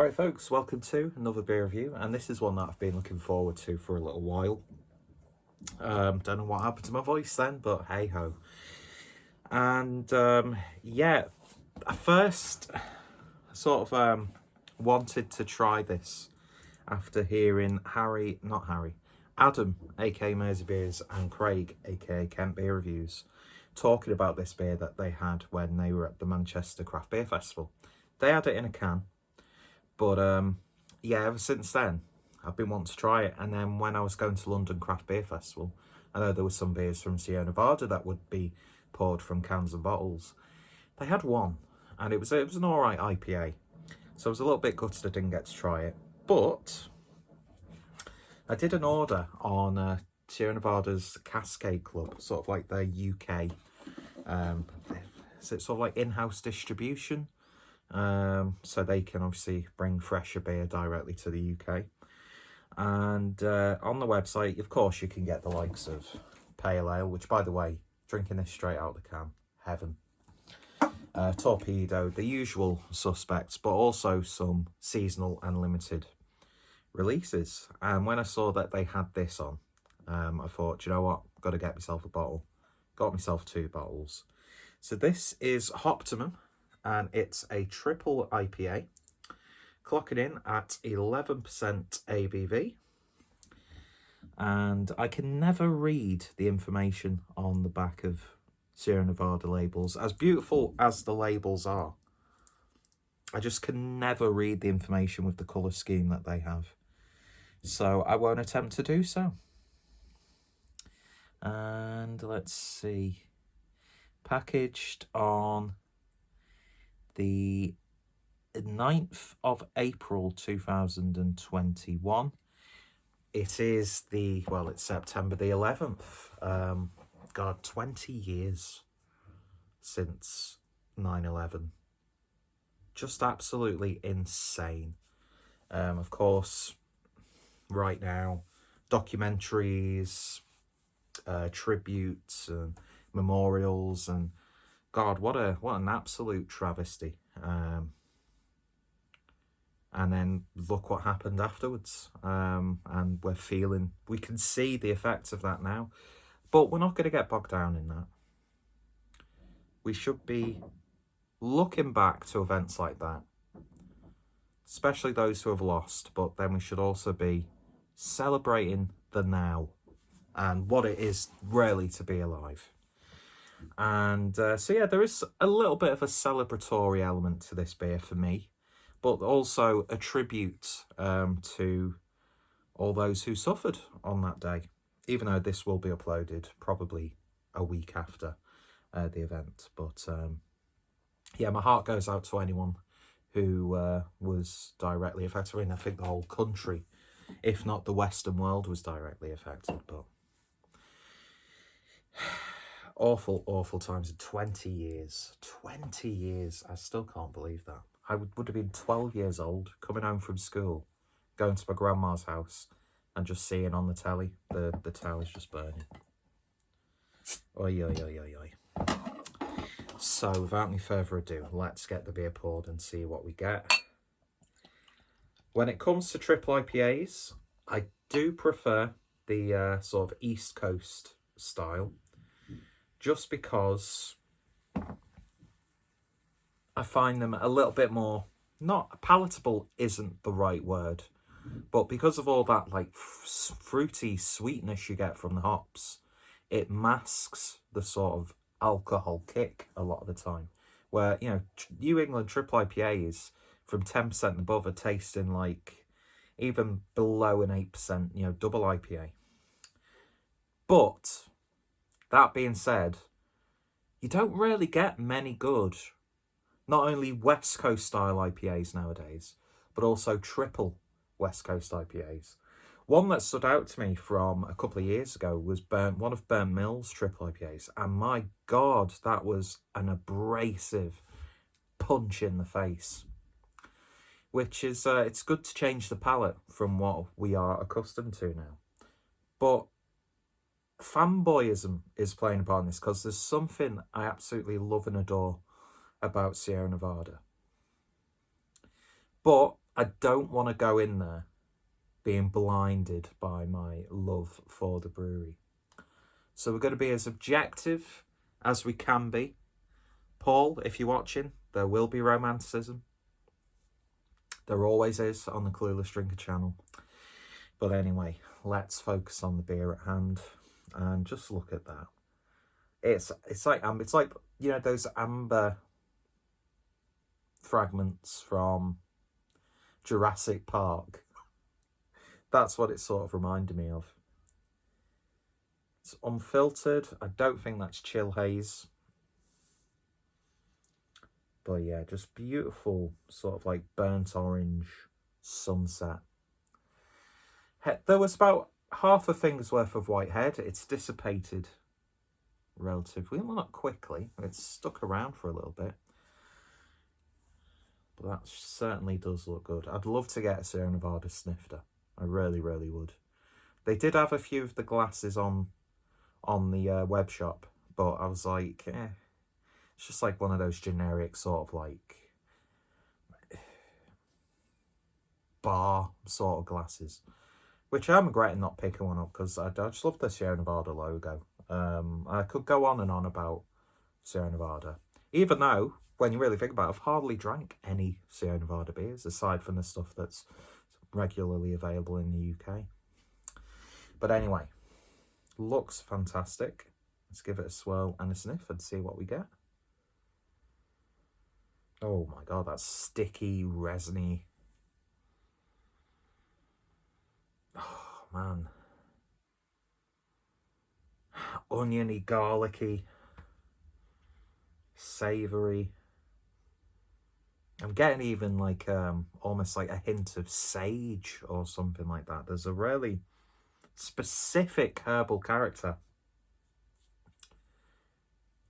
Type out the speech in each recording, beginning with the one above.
Alright folks, welcome to another beer review, and this is one that I've been looking forward to for a little while. Don't know what happened to my voice then, but hey ho. And yeah, I first sort of wanted to try this after hearing Adam, aka Mersey Beers, and Craig, aka Kent Beer Reviews, talking about this beer that they had when they were at the Manchester Craft Beer Festival. They had it in a can. But yeah, ever since then, I've been wanting to try it. And then when I was going to London Craft Beer Festival, I know there were some beers from Sierra Nevada that would be poured from cans and bottles. They had one, and it was an alright IPA. So I was a little bit gutted I didn't get to try it. But I did an order on Sierra Nevada's Cascade Club, sort of like their UK. So it's sort of like in-house distribution. So they can obviously bring fresher beer directly to the UK. And on the website, of course, you can get the likes of Pale Ale, which, by the way, drinking this straight out of the can, heaven. Torpedo, the usual suspects, but also some seasonal and limited releases. And when I saw that they had this on, I thought, do you know what, got to get myself a bottle. Got myself 2 bottles. So this is Hoptimum, and it's a triple IPA, clocking in at 11% ABV. And I can never read the information on the back of Sierra Nevada labels, as beautiful as the labels are. I just can never read the information with the colour scheme that they have. So I won't attempt to do so. And let's see. Packaged on the 9th of April 2021. It is it's September the 11th. God, 20 years since 9/11. Just absolutely insane. Of course, right now, documentaries, tributes, and memorials, and God, what an absolute travesty. And then look what happened afterwards. And we can see the effects of that now. But we're not going to get bogged down in that. We should be looking back to events like that, especially those who have lost. But then we should also be celebrating the now and what it is really to be alive. And so yeah, there is a little bit of a celebratory element to this beer for me, but also a tribute to all those who suffered on that day, even though this will be uploaded probably a week after the event. But yeah, my heart goes out to anyone who was directly affected. I mean, I think the whole country, if not the Western world, was directly affected. But awful times. 20 years. 20 years. I still can't believe that. I would have been 12 years old, coming home from school, going to my grandma's house, and just seeing on the telly, the tower's just burning. Oi, oi, oi, oi, oi. So, without any further ado, let's get the beer poured and see what we get. When it comes to triple IPAs, I do prefer the sort of East Coast style, just because I find them a little bit more, not palatable isn't the right word, but because of all that like fruity sweetness you get from the hops, it masks the sort of alcohol kick a lot of the time. Where, you know, New England triple IPAs from 10% above are tasting like even below an 8%, you know, double IPA. But that being said, you don't really get many good, not only West Coast style IPAs nowadays, but also triple West Coast IPAs. One that stood out to me from a couple of years ago was one of Burnt Mill's triple IPAs. And my God, that was an abrasive punch in the face. Which is, it's good to change the palate from what we are accustomed to now. But fanboyism is playing a part in this, because there's something I absolutely love and adore about Sierra Nevada. But I don't want to go in there being blinded by my love for the brewery. So we're going to be as objective as we can be. Paul, if you're watching, there will be romanticism. There always is on the Clueless Drinker channel. But anyway, let's focus on the beer at hand and just look at that. It's like you know those amber fragments from Jurassic Park. That's what it sort of reminded me of. It's unfiltered. I don't think that's chill haze. But yeah, just beautiful sort of like burnt orange sunset. There was about half a finger's worth of white head. It's dissipated relatively, well, not quickly. It's stuck around for a little bit. But that certainly does look good. I'd love to get a Sierra Nevada snifter. I really, really would. They did have a few of the glasses on the web shop, but I was like, it's just like one of those generic sort of like bar sort of glasses, which I'm regretting not picking one up because I just love the Sierra Nevada logo. I could go on and on about Sierra Nevada, even though when you really think about it, I've hardly drank any Sierra Nevada beers aside from the stuff that's regularly available in the UK. But anyway, looks fantastic. Let's give it a swirl and a sniff and see what we get. Oh my god, that's sticky, resiny. Oh man. Oniony, garlicky, savoury. I'm getting even like almost like a hint of sage or something like that. There's a really specific herbal character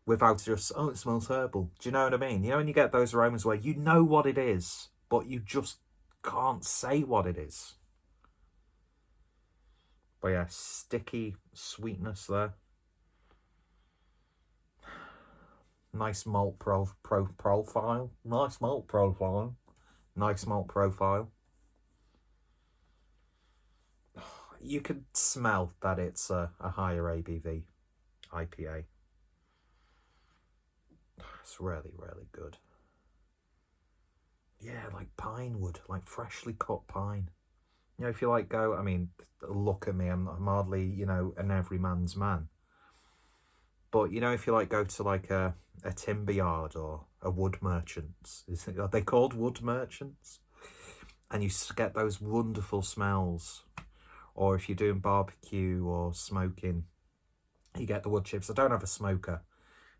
without just, oh, it smells herbal. Do you know what I mean? You know when you get those aromas where you know what it is, but you just can't say what it is. But yeah, sticky sweetness there. Nice malt profile. Nice malt profile. Nice malt profile. You can smell that it's a higher ABV IPA. It's really, really good. Yeah, like pine wood, like freshly cut pine. You know, if you like go, I mean, look at me, I'm hardly, you know, an everyman's man. But, you know, if you like go to like a timber yard or a wood merchant's, are they called wood merchants? And you get those wonderful smells. Or if you're doing barbecue or smoking, you get the wood chips. I don't have a smoker,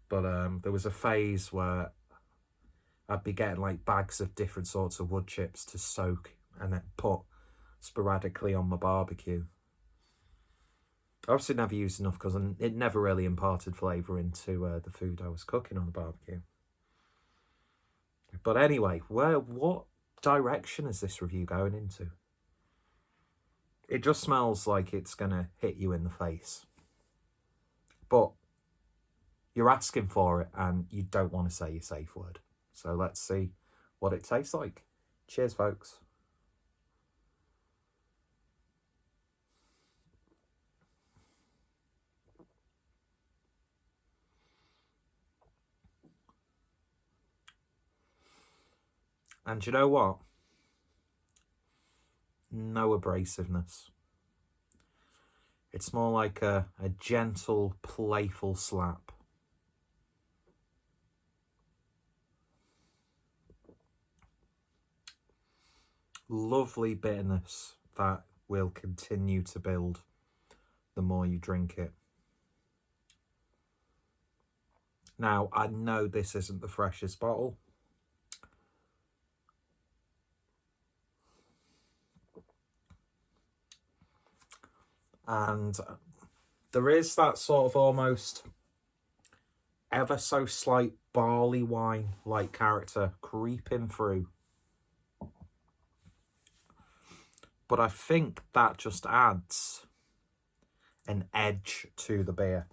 but there was a phase where I'd be getting like bags of different sorts of wood chips to soak and then put sporadically on my barbecue. I obviously never used enough because it never really imparted flavour into the food I was cooking on the barbecue. But anyway, what direction is this review going into? It just smells like it's going to hit you in the face. But you're asking for it and you don't want to say your safe word. So let's see what it tastes like. Cheers, folks. And you know what? No abrasiveness. It's more like a gentle, playful slap. Lovely bitterness that will continue to build the more you drink it. Now, I know this isn't the freshest bottle. And there is that sort of almost ever so slight barley wine-like character creeping through. But I think that just adds an edge to the beer.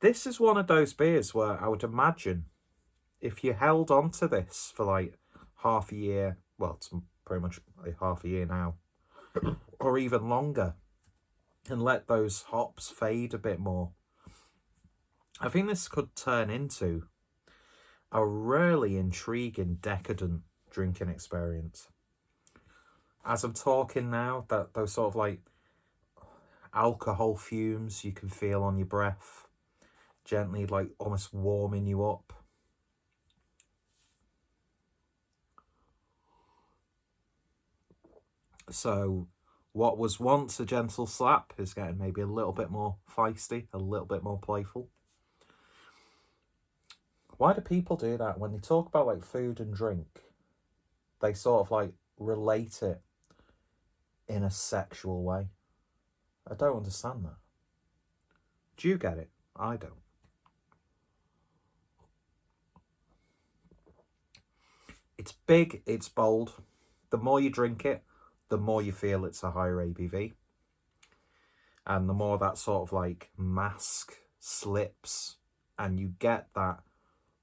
This is one of those beers where I would imagine if you held on to this for like half a year, well, it's pretty much like half a year now, or even longer, and let those hops fade a bit more. I think this could turn into a really intriguing, decadent drinking experience. As I'm talking now, that those sort of like alcohol fumes you can feel on your breath, gently like almost warming you up. So what was once a gentle slap is getting maybe a little bit more feisty, a little bit more playful. Why do people do that? When they talk about like food and drink, they sort of like relate it in a sexual way. I don't understand that. Do you get it? I don't. It's big, it's bold. The more you drink it, the more you feel it's a higher ABV. And the more that sort of like mask slips and you get that,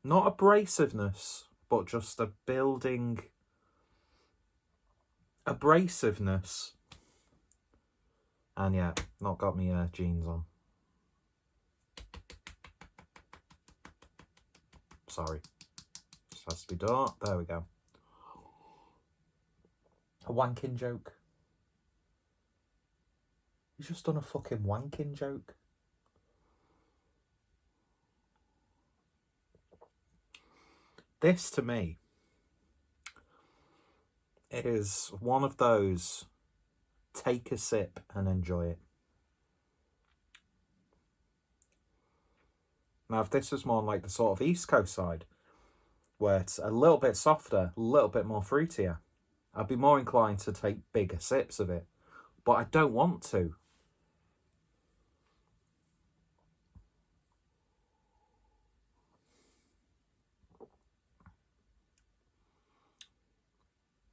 not abrasiveness, but just a building abrasiveness. And yeah, not got me jeans on. Sorry. Just has to be done. There we go. A wanking joke. You just done a fucking wanking joke. This, to me, it is one of those take a sip and enjoy it. Now, if this was more like the sort of East Coast side, where it's a little bit softer, a little bit more fruitier, I'd be more inclined to take bigger sips of it. But I don't want to.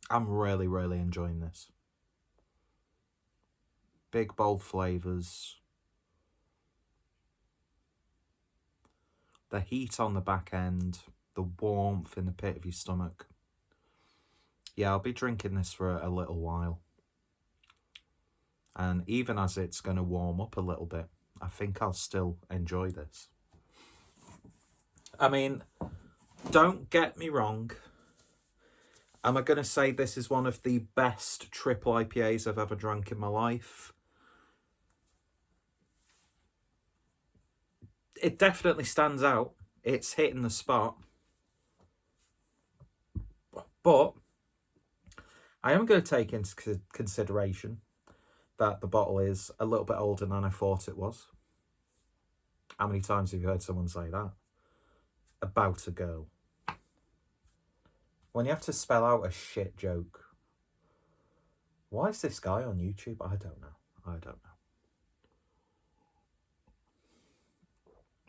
I'm really, really enjoying this. Big, bold flavours. The heat on the back end. The warmth in the pit of your stomach. Yeah, I'll be drinking this for a little while. And even as it's going to warm up a little bit, I think I'll still enjoy this. I mean, don't get me wrong. Am I going to say this is one of the best triple IPAs I've ever drunk in my life? It definitely stands out. It's hitting the spot. But I am going to take into consideration that the bottle is a little bit older than I thought it was. How many times have you heard someone say that? About a girl. When you have to spell out a shit joke. Why is this guy on YouTube? I don't know.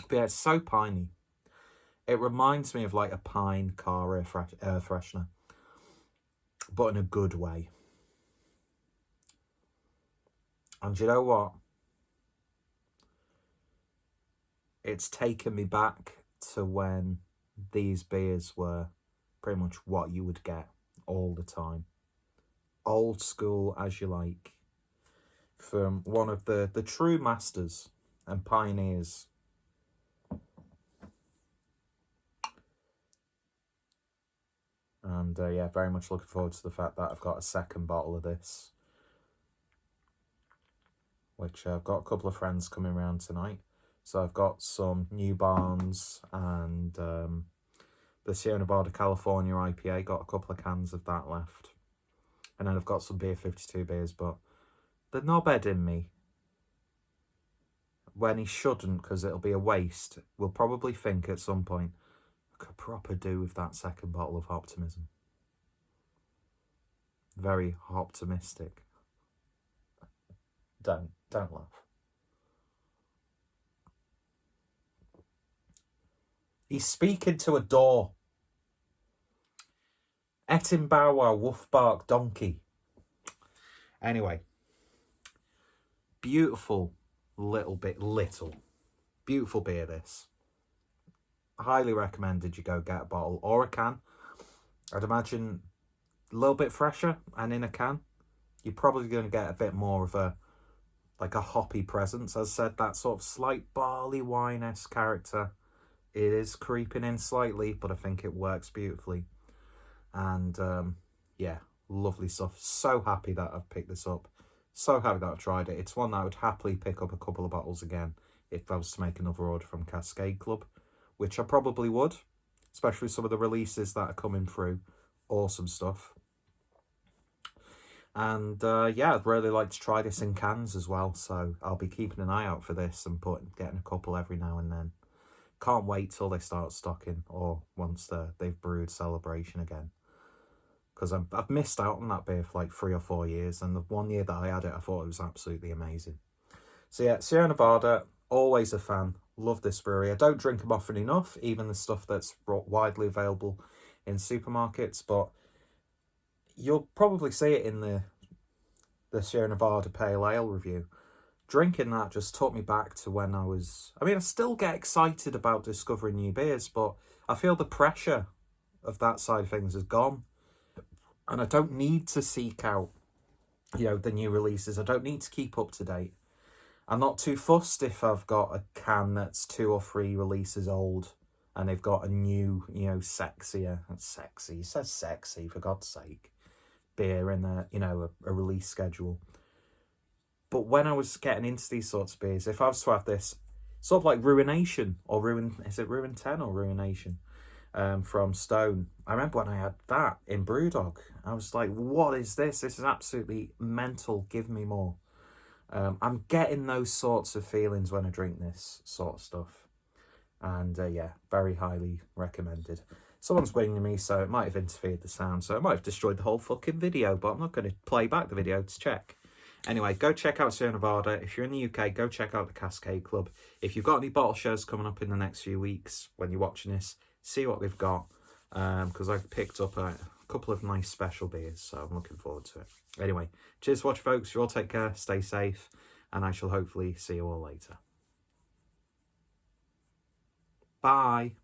But yeah, it's so piney. It reminds me of like a pine car air freshener. But in a good way. And you know what? It's taken me back to when these beers were pretty much what you would get all the time. Old school as you like. From one of the true masters and pioneers. And yeah, very much looking forward to the fact that I've got a second bottle of this. Which I've got a couple of friends coming around tonight. So I've got some New Barns and the Sierra Nevada California IPA. Got a couple of cans of that left. And then I've got some Beer 52 beers, but the knobhead in me, when he shouldn't, because it'll be a waste, will probably think at some point, I could proper do with that second bottle of Hoptimism. Very optimistic. Don't laugh. He's speaking to a door. Etin Bow Wow, Woof Bark Donkey. Anyway. Beautiful beautiful beer this. Highly recommended you go get a bottle or a can. I'd imagine a little bit fresher, and in a can, you're probably going to get a bit more of a hoppy presence. As I said, that sort of slight barley wine-esque character, it is creeping in slightly, but I think it works beautifully. And yeah, lovely stuff. So happy that I've picked this up. So happy that I've tried it. It's one that I would happily pick up a couple of bottles again if I was to make another order from Cascade Club, which I probably would, especially some of the releases that are coming through. Awesome stuff. And yeah, I'd really like to try this in cans as well, so I'll be keeping an eye out for this and getting a couple every now and then. Can't wait till they start stocking, or once they've brewed Celebration again, because I've missed out on that beer for like 3 or 4 years, and the 1 year that I had it, I thought it was absolutely amazing. So yeah, Sierra Nevada, always a fan. Love this brewery. I don't drink them often enough, even the stuff that's widely available in supermarkets, but you'll probably see it in the Sierra Nevada Pale Ale review. Drinking that just took me back to when I still get excited about discovering new beers, but I feel the pressure of that side of things is gone. And I don't need to seek out, the new releases. I don't need to keep up to date. I'm not too fussed if I've got a can that's 2 or 3 releases old and they've got a new, sexier, that's sexy, it says sexy, for God's sake, beer in a release schedule. But when I was getting into these sorts of beers, if I was to have this, sort of like Ruination, or is it Ruin 10 or Ruination, from Stone. I remember when I had that in Brewdog, I was like, what is this? This is absolutely mental, give me more. I'm getting those sorts of feelings when I drink this sort of stuff. And yeah, very highly recommended. Someone's winging me, so it might have interfered the sound, so it might have destroyed the whole fucking video, but I'm not going to play back the video to check. Anyway, go check out Sierra Nevada. If you're in the UK, go check out the Cascade Club. If you've got any bottle shares coming up in the next few weeks when you're watching this, see what they've got, because I picked up a couple of nice special beers, so I'm looking forward to it. Anyway, cheers for watching, folks. You all take care, stay safe, and I shall hopefully see you all later. Bye.